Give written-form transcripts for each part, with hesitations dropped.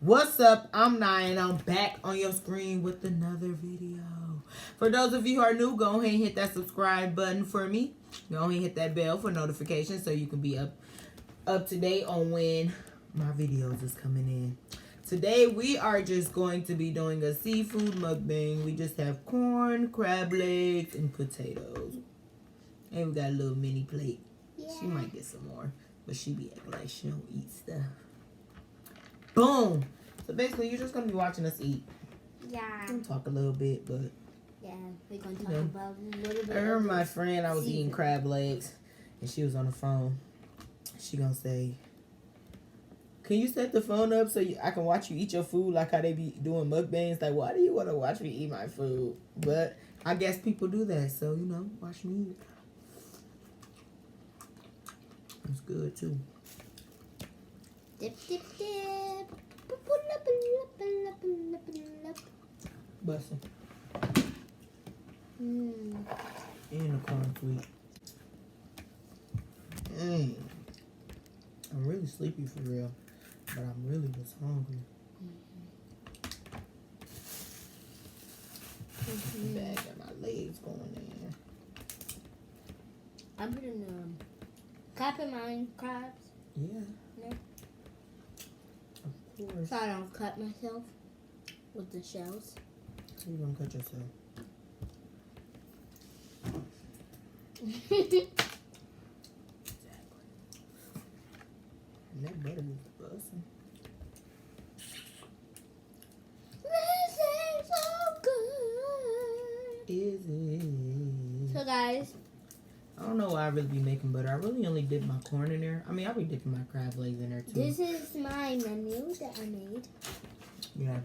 What's up? I'm Naya and I'm back on your screen with another video. For those of you who are new, go ahead and hit that subscribe button for me. Go ahead and hit that bell for notifications so you can be up to date on when my videos is coming in. Today we are just going to be doing a seafood mukbang. We just have corn, crab legs, and potatoes. And we got a little mini plate. Yeah. She might get some more, but she be acting like she don't eat stuff. Boom! So basically, you're just going to be watching us eat. Yeah. We'll talk a little bit, but... Yeah, we're going to talk about a little bit. I remember my friend, I was eating crab legs, and she was on the phone. She going to say, can you set the phone up so I can watch you eat your food like how they be doing mukbangs? Like, why do you want to watch me eat my food? But I guess people do that, so, you know, watch me eat. It's good, too. Dip, dip, dip. Bussin'. Mm. And the corn sweet. Dang. I'm really sleepy for real, but I'm really just hungry. Mm-hmm. Bag got my legs going in. I'm putting clapping my crabs. Yeah. No. Of course. So I don't cut myself with the shells. So you're gonna cut yourself. Exactly. And that butter is busting. This is so good. Is it? So guys, I don't know why I really be making butter. I really only dip my corn in there. I mean, I'll be dipping my crab legs in there too. this is my menu that I made. Yeah.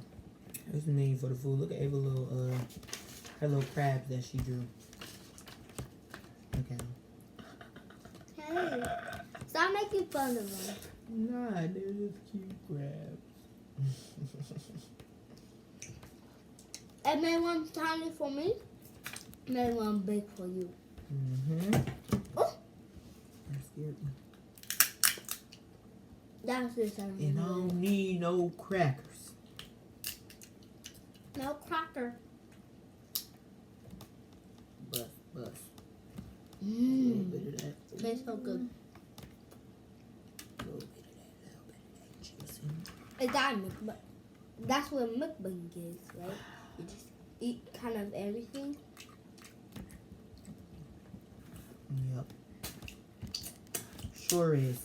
This is the menu for the food. Look at Ava's little, her little crabs that she drew. Okay. Hey, stop making fun of them. Nah, they're just cute crabs. I made one tiny for me. I made one big for you. Mm-hmm. Oh, That scared me. that's just something. And I don't need no crackers. No cracker. Bust. A little Mmm. bit of that. Tastes so good. A little bit of that juice in It's that mukbang. That's what mukbang is, right? You just eat kind of everything. Yep. Sure is.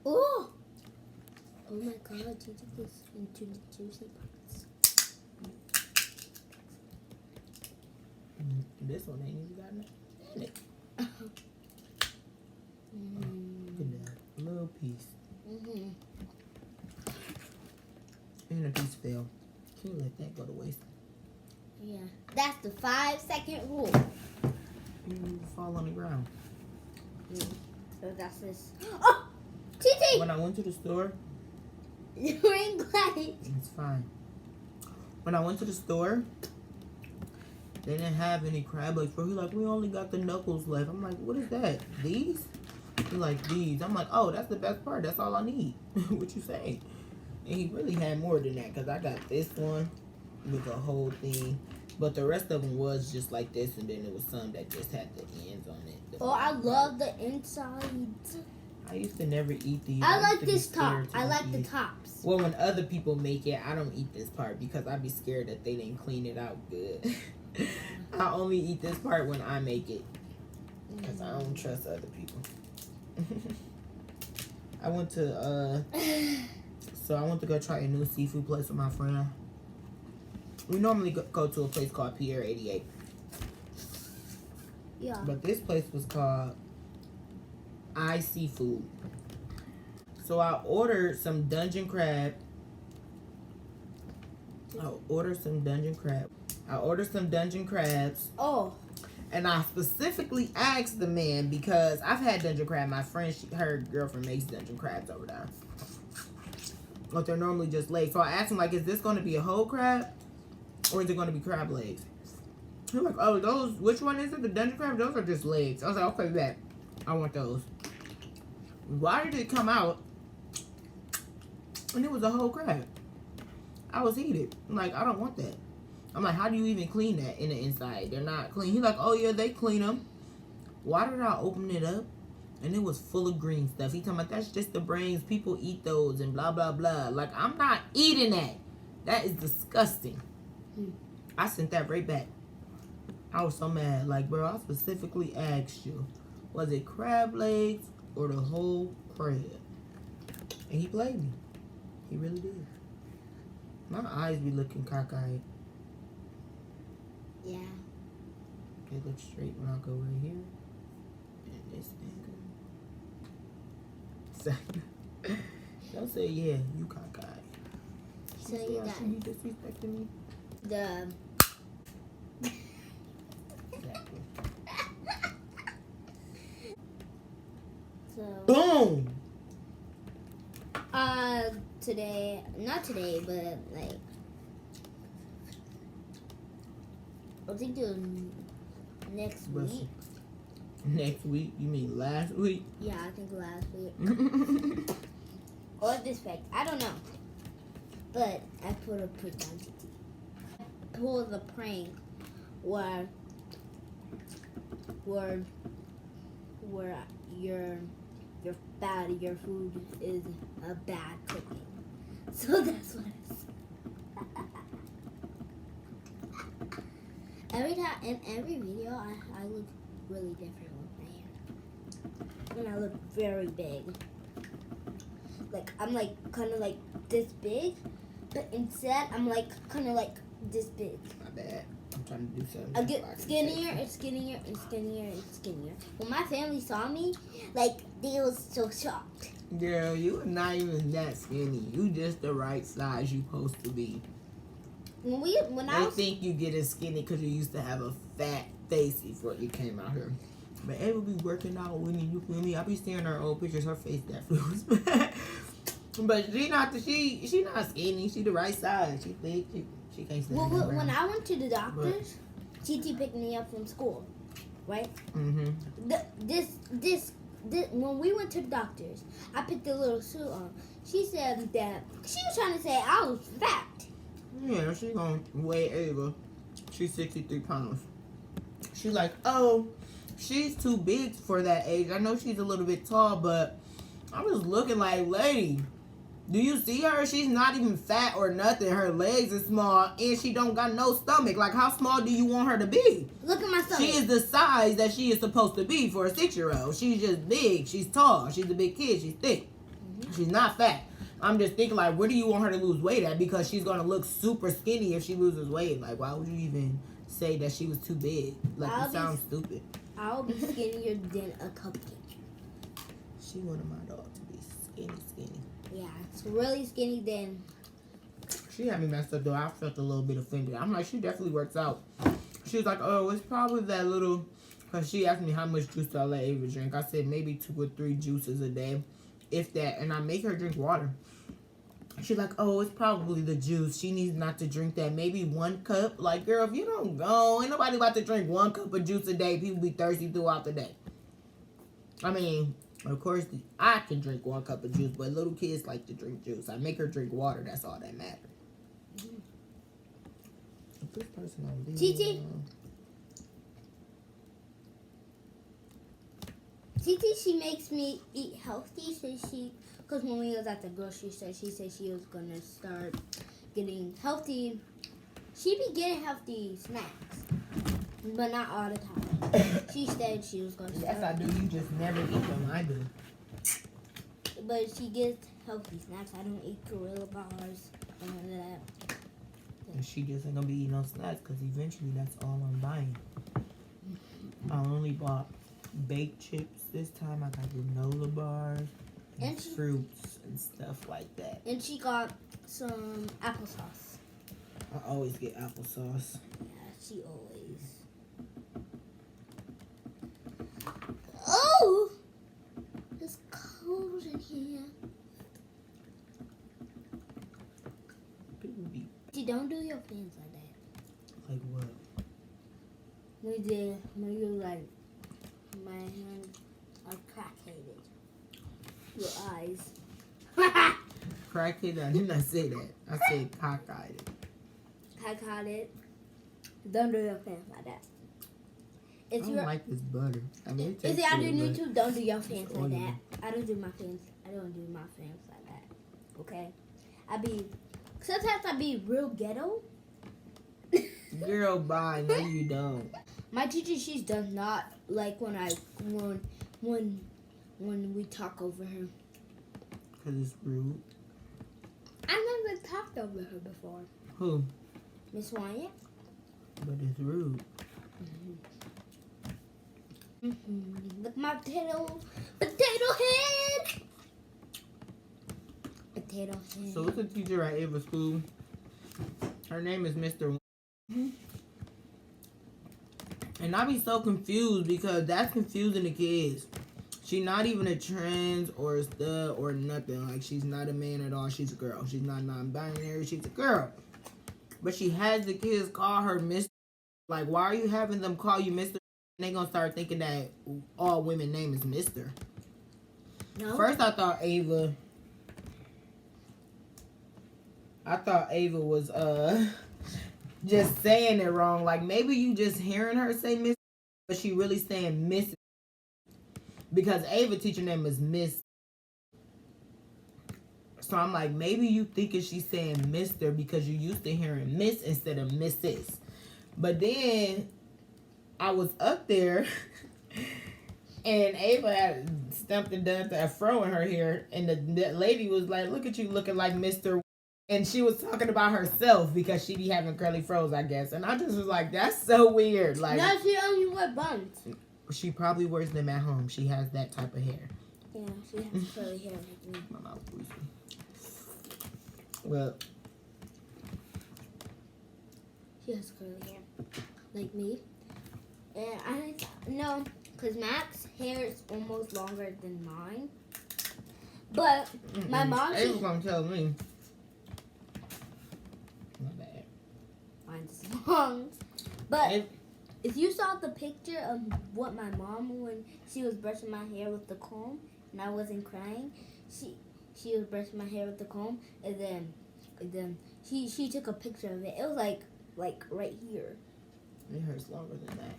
Oh! Oh my god, you took this into the juicy parts. This one ain't even got nothing in it. Look at that. A little piece. Mm-hmm. And a piece fell. Can't let that go to waste. Yeah. That's the 5-second rule. You fall on the ground. Yeah. So that's this. Oh! TT! When I went to the store, Ring light. it's fine. When I went to the store, they didn't have any crab legs. Bro, he's like, we only got the knuckles left. I'm like, what is that? These? He's like, these. I'm like, oh, that's the best part. That's all I need. What you say? And he really had more than that because I got this one with the whole thing. But the rest of them was just like this, and then there was some that just had the ends on it. Oh, I love the inside. I used to never eat these. I used like to be this top. scared to I like the eat. tops. Well, when other people make it, I don't eat this part because I'd be scared that they didn't clean it out good. I only eat this part when I make it because I don't trust other people. I went to go try a new seafood place with my friend. We normally go to a place called Pier 88. Yeah. But this place was called Seafood. So I ordered some dungeon crab. I ordered some dungeon crabs. Oh. And I specifically asked the man because I've had dungeon crab. My friend, her girlfriend makes dungeon crabs over there. But they're normally just legs. So I asked him, like, is this going to be a whole crab? Or is it going to be crab legs? He's like, oh, those, which one is it? The dungeon crab? Those are just legs. I was like, okay, bet. I want those. Why did it come out? And it was a whole crab. I was heated. I'm like, I don't want that. I'm like, how do you even clean that in the inside? They're not clean. He's like, oh yeah, they clean them. Why did I open it up? And it was full of green stuff. He talking about that's just the brains. People eat those and blah blah blah. Like, I'm not eating that. That is disgusting. I sent that right back. I was so mad. Like, bro, I specifically asked you, was it crab legs or the whole crab? And he played me. He really did. My eyes be looking cockeyed. Yeah. They look straight when I go right here. And this nigga. Don't say yeah, you cockeyed. So you got She be disrespecting me. the Exactly. so Boom. not today, but like I think it was next week. Next week? You mean last week? Yeah, I think last week. Or this week. I don't know. But I put a prank on TT. I pulled the prank where your food is a bad cooking. So that's what it is. Every time in every video I look really different with my hair. And I look very big. Like I'm like kinda like this big, but instead I'm like kinda like this big. My bad. I'm trying to do something. I get skinnier and skinnier and skinnier and skinnier. When my family saw me, like they was so shocked. Girl, you are not even that skinny. You just the right size you supposed to be. When I They was think you get as skinny because you used to have a fat face before you came out here. But Ava be working out with me, you feel me? I be seeing her old pictures, her face definitely was bad. But she not skinny, she the right size. She thick, she can't stand when I went to the doctors, TT picked me up from school, right? This when we went to the doctors, I picked the little suit on. She said that she was trying to say I was fat. Yeah, she gonna weigh Ava. She's 63 pounds. She's like, oh, she's too big for that age. I know she's a little bit tall, but I was looking like, lady, do you see her? She's not even fat or nothing. Her legs are small, and she don't got no stomach. Like, how small do you want her to be? Look at my stomach. She is the size that she is supposed to be for a 6-year-old. She's just big. She's tall. She's a big kid. She's thick. She's not fat. I'm just thinking, like, where do you want her to lose weight at? Because she's going to look super skinny if she loses weight. Like, why would you even say that she was too big? Like, you sound stupid. I'll be skinnier than a cupcake. She wanted my dog to be skinny. Yeah, it's really skinny then. She had me messed up, though. I felt a little bit offended. I'm like, she definitely works out. She was like, oh, it's probably that little... Because she asked me how much juice do I let Ava drink. I said maybe 2 or 3 juices a day, if that. And I make her drink water. She's like, oh, it's probably the juice. She needs not to drink that. Maybe 1 cup. Like, girl, if you don't go, ain't nobody about to drink 1 cup of juice a day. People be thirsty throughout the day. I mean, of course, I can drink 1 cup of juice, but little kids like to drink juice. I make her drink water. That's all that matters. This person on TT? TT, she makes me eat healthy, so because when we was at the grocery store, she said she was going to start getting healthy. She be getting healthy snacks, but not all the time. She said she was going to start. Yes, I do. You just never eat them. I do. But she gets healthy snacks. I don't eat Gorilla Bars and none of that. And she just ain't gonna be eating no snacks because eventually that's all I'm buying. I only bought baked chips this time. I got granola bars and fruits and stuff like that. And she got some applesauce. I always get applesauce. Yeah, she always. Oh! It's cold in here. People be You don't do your fans like that. like what? When you like, my hands are crack-headed. Your eyes. Crackhead, I did not say that. I said cockeyed. I caught it. Don't do your face like that. I don't like this butter. I mean, If you're out on good, YouTube, don't do your fans it's like that. oily. I don't do my fans like that. Okay? Sometimes I be real ghetto. but girl, bye. No, you don't. My teacher, she does not like when we talk over her. Cause it's rude. I never talked over her before. Who? Miss Wyatt. But it's rude. Look, my potato head. Potato head. So it's a teacher at Ava School. Her name is Mr. And I be so confused because that's confusing the kids. She not even a trans or a stud or nothing. Like, she's not a man at all. She's a girl. She's not non-binary. She's a girl. But she has the kids call her Mr. Like, why are you having them call you Mr.? And they gonna start thinking that all women name is Mr. No. First, I thought Ava was just saying it wrong. Like, maybe you just hearing her say Miss, but she really saying Miss. Because Ava teacher name is Miss. So I'm like, maybe you thinking she's saying Mr. because you used to hearing Miss instead of Mrs. But then I was up there and Ava had stumped and done a fro in her hair, and the lady was like, look at you looking like Mr. And she was talking about herself because she be having curly froze, I guess. And I just was like, that's so weird. Like, No, she only wear buns. she probably wears them at home. She has that type of hair. Yeah, she has curly hair like me. My mouth greasy. Well, She has curly hair like me. And I know, because Max's hair is almost longer than mine. But my mom, Ava's gonna tell me. My bad. mine's long. But if you saw the picture of what my mom, when she was brushing my hair with the comb and I wasn't crying, she was brushing my hair with the comb, and then she took a picture of it. It was like right here. It hurts longer than that.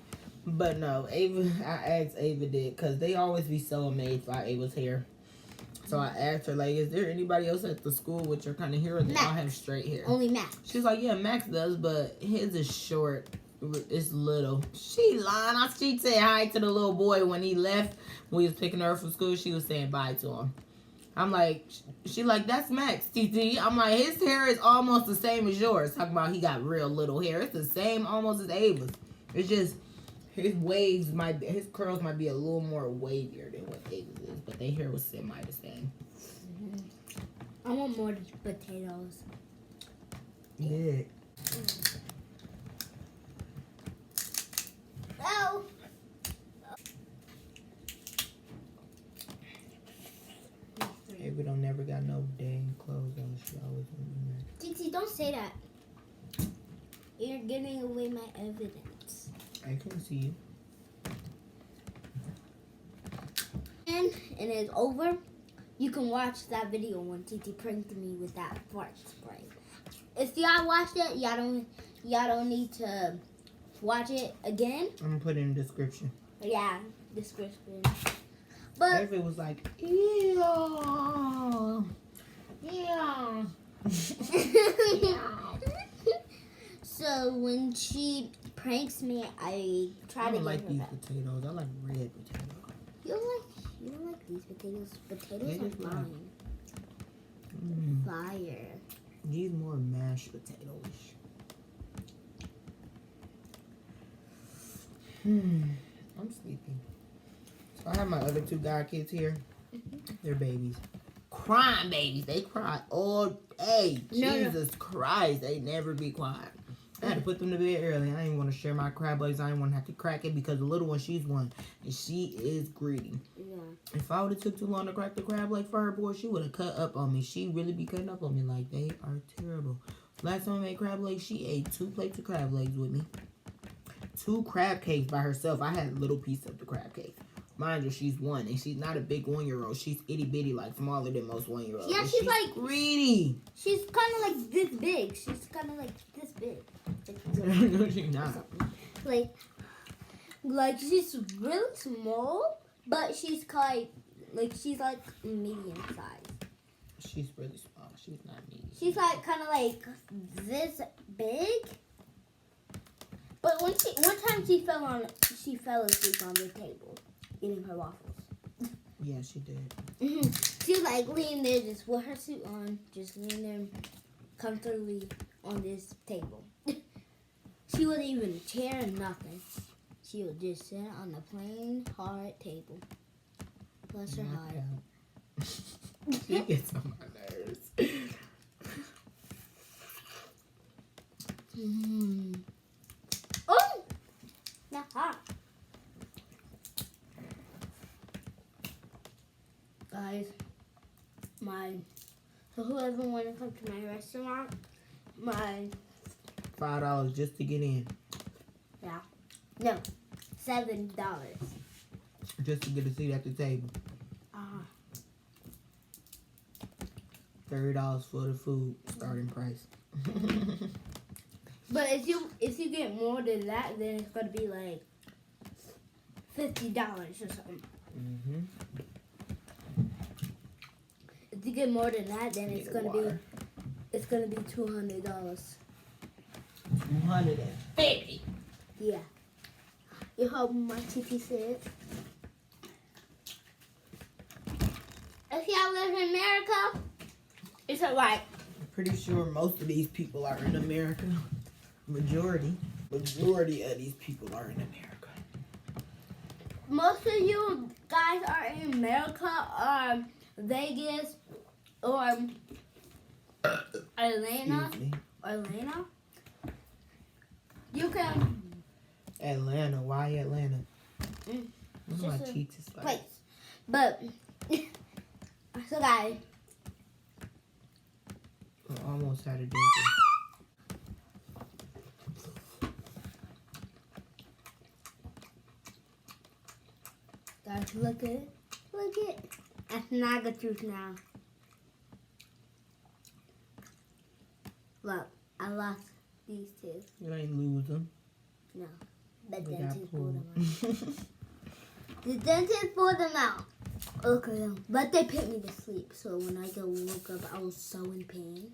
But no, Ava, I asked Ava did, because they always be so amazed by Ava's hair. So I asked her, like, is there anybody else at the school with your kind of hair, or they all have straight hair? Only Max. She's like, yeah, Max does, but his is short. It's little. She lying. She said hi to the little boy when he left. When we was picking her up from school, she was saying bye to him. I'm like, she like, that's Max, TT. I'm like, his hair is almost the same as yours. Talking about he got real little hair. It's the same almost as Ava's. It's just his his curls might be a little more wavier than what Ava's is, but their hair was semi the same. I want more potatoes. Yeah. Oh. Ava don't never got no dang clothes on. She always want to be mad. Titi, don't say that. You're giving away my evidence. I can see you. And it's over. You can watch that video when Titi pranked me with that fart spray. If y'all watched it, y'all don't need to watch it again. I'm gonna put it in the description. Yeah, description. But Ava was like, yeah. So when she pranks me, I try I to don't get like her these back. potatoes. I like red potatoes. You don't like these potatoes. Potatoes They are just like- fine. Fire. These more mashed potatoes. I'm sleepy. So I have my other two god kids here. They're babies. Crying babies. They cry all day. No. Jesus Christ. They never be quiet. I had to put them to bed early. I didn't want to share my crab legs. I didn't want to have to crack it because the little one, she's one. And she is greedy. Yeah. If I would have took too long to crack the crab leg for her, boy, she would have cut up on me. She really be cutting up on me. Like, they are terrible. Last time I made crab legs, she ate 2 plates of crab legs with me. 2 crab cakes by herself. I had a little piece of the crab cake. Mind you, she's 1, and she's not a big 1-year-old. She's itty bitty, like smaller than most 1-year-olds. Yeah, And she's like greedy. She's kind of like this big. She's kind of like this big. No, she's not. Like she's really small, but she's she's like medium size. She's really small. She's not medium. She's like kind of like this big. But one time she fell asleep on the table, eating her waffles. Yeah, she did. She was like laying there just with her suit on, just laying there comfortably on this table. She wasn't even a chair or nothing. She would just sit on the plain hard table. Bless her heart. She gets on my nerves. Oh! Not hot. Guys, so whoever want to come to my restaurant, $5 just to get in. yeah, no, $7. Just to get a seat at the table. $30 for the food starting price. But if you get more than that, then it's gonna be like $50 or something. If you get more than that, then it's gonna be $200. 250. Yeah. You know how much it is? If y'all live in America, it's alright. I'm pretty sure most of these people are in America. Majority of these people are in America. Most of you guys are in America, Vegas, or Atlanta. You can. Atlanta. Why Atlanta? My Just a cheeks is like. place. But so guys, I almost had a dentist. guys, look it. That's not the truth now. Look, I lost these two. You ain't lose them. No, the They got dentist pulled them pulled. out. The dentist pulled them out. Okay, but they put me to sleep. So when I woke up, I was so in pain.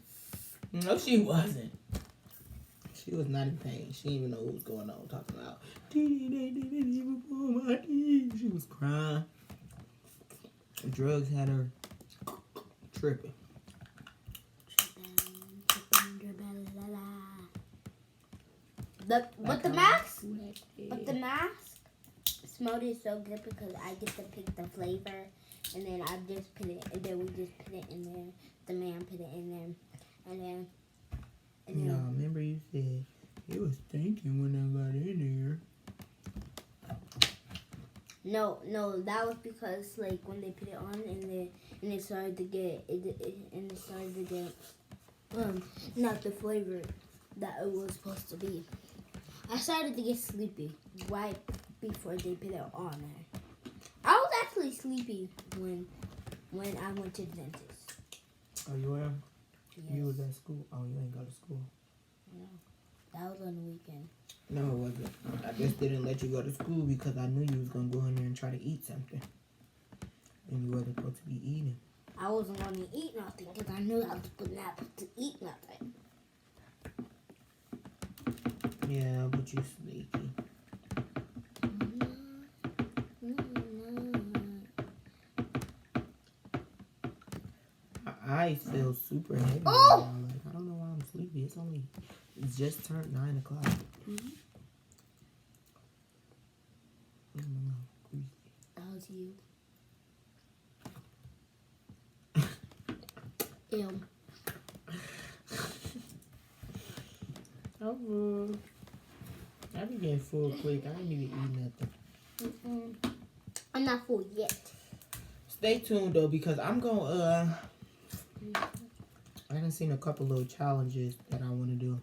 No, she wasn't. She was not in pain. She didn't even know what was going on. Talking about, they didn't even pull my teeth. She was crying. Drugs had her tripping. But the mask smelled it so good because I get to pick the flavor, and then I just put it, and then we just put it in there. The man put it in there, and then. No, remember you said it was stinking when I got in there. No, that was because like when they put it on and it started to get not the flavor that it was supposed to be. I started to get sleepy right before they put it on there. I was actually sleepy when I went to the dentist. Oh, you were? Yes. You was at school? Oh, you ain't go to school? No, that was on the weekend. No, it wasn't. I just didn't let you go to school because I knew you was going to go in there and try to eat something. And you wasn't supposed to be eating. I wasn't going to eat nothing because I knew I was not supposed to eat nothing. Yeah, but you sneaky. My eyes feel super heavy. Oh! Right now. Like, I don't know why I'm sleepy. It's just turned 9 o'clock. That was you. Ew. I be getting full quick. I ain't even eat nothing. I'm not full yet. Stay tuned though, because I'm gonna I done seen a couple little challenges that I want to do.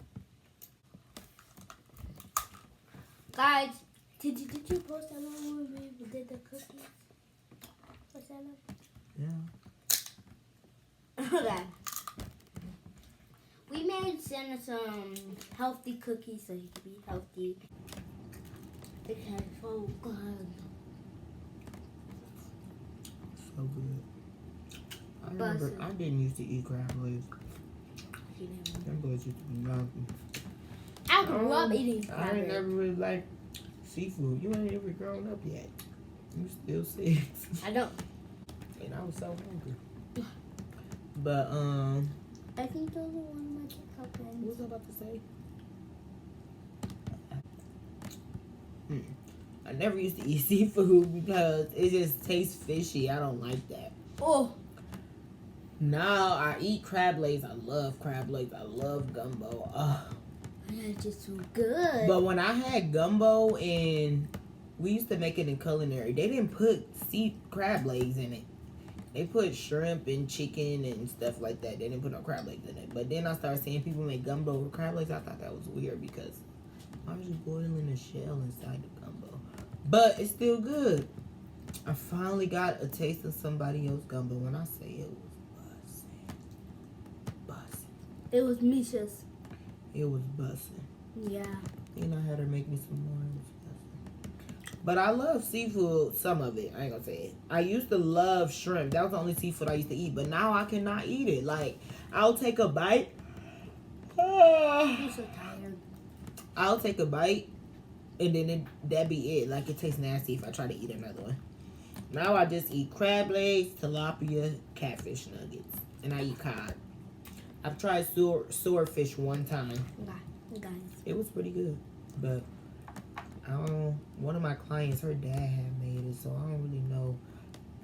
Guys, Did you post that one where we did the cookies? What's that one? Yeah. Okay. We made Santa some healthy cookies so he could be healthy. It tastes so good. So good. I remember I didn't used to eat crab legs. Them boys used to be yummy. I grew up eating crab I ain't legs. never really liked seafood. You ain't even grown up yet. You still 6. I don't. And I was so hungry. But I think those are one of my TikTok what friends. was I about to say? I never used to eat seafood because it just tastes fishy. I don't like that. Oh. Now I eat crab legs. I love crab legs. I love gumbo. It's just so good. But when I had gumbo and we used to make it in culinary, they didn't put crab legs in it. They put shrimp and chicken and stuff like that. They didn't put no crab legs in it. But then I started seeing people make gumbo with crab legs. I thought that was weird because why was you boiling the shell inside the gumbo? But it's still good. I finally got a taste of somebody else's gumbo. When I say it was bussin'. It was Misha's. It was bussin'. Yeah. Then I had her make me some more. It was bussin'. But I love seafood, some of it. I ain't gonna say it. I used to love shrimp. That was the only seafood I used to eat. But now I cannot eat it. Like, I'll take a bite. I'm so tired. I'll take a bite. And then that be it. Like, it tastes nasty if I try to eat another one. Now I just eat crab legs, tilapia, catfish nuggets. And I eat cod. I've tried swordfish one time. Guys. It was pretty good. But I don't. One of my clients, her dad had made it, so I don't really know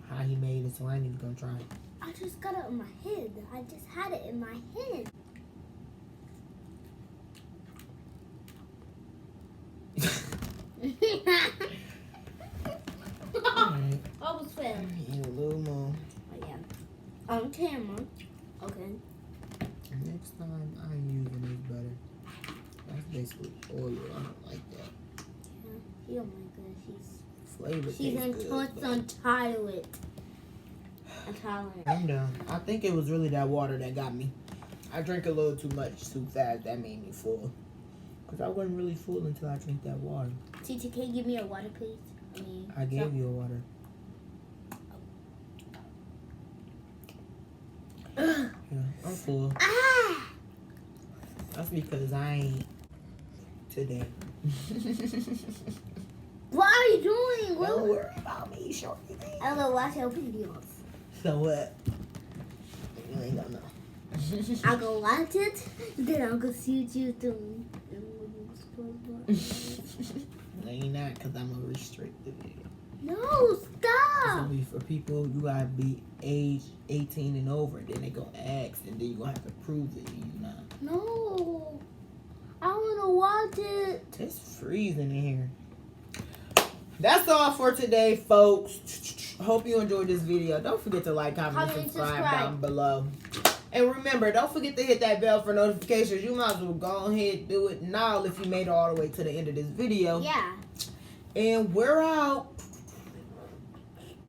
how he made it, so I ain't even gonna try it. I just got it in my head. I just had it in my head. Alright. Almost failed. Eat a little more. Oh, yeah. On camera. Okay. Next time I'm using this butter. That's basically oil. I don't like that. Yeah. She don't like that. Flavor She's tastes good. but- intolerant. I'm done. I think it was really that water that got me. I drank a little too much too fast. That made me full. Because I wasn't really full until I drank that water. Titi, can you give me a water, please? I gave you a water. Yeah, I'm full. Ah! That's because I ain't today. What are you doing? Don't worry about me, shorty. I'm gonna watch your videos. So what? You ain't gonna know. I'll go watch it, then I'll go see what you're doing. No, you're not, because I'm going to restrict the video. No, It's stop! going to be for people, you got to be age 18 and over. Then they going to ask, and then you're going to have to prove it. You not. No. I want to watch it. It's freezing in here. That's all for today, folks. Hope you enjoyed this video. Don't forget to like, comment, and subscribe down below. And remember, don't forget to hit that bell for notifications. You might as well go ahead and do it now if you made it all the way to the end of this video. Yeah. And we're out.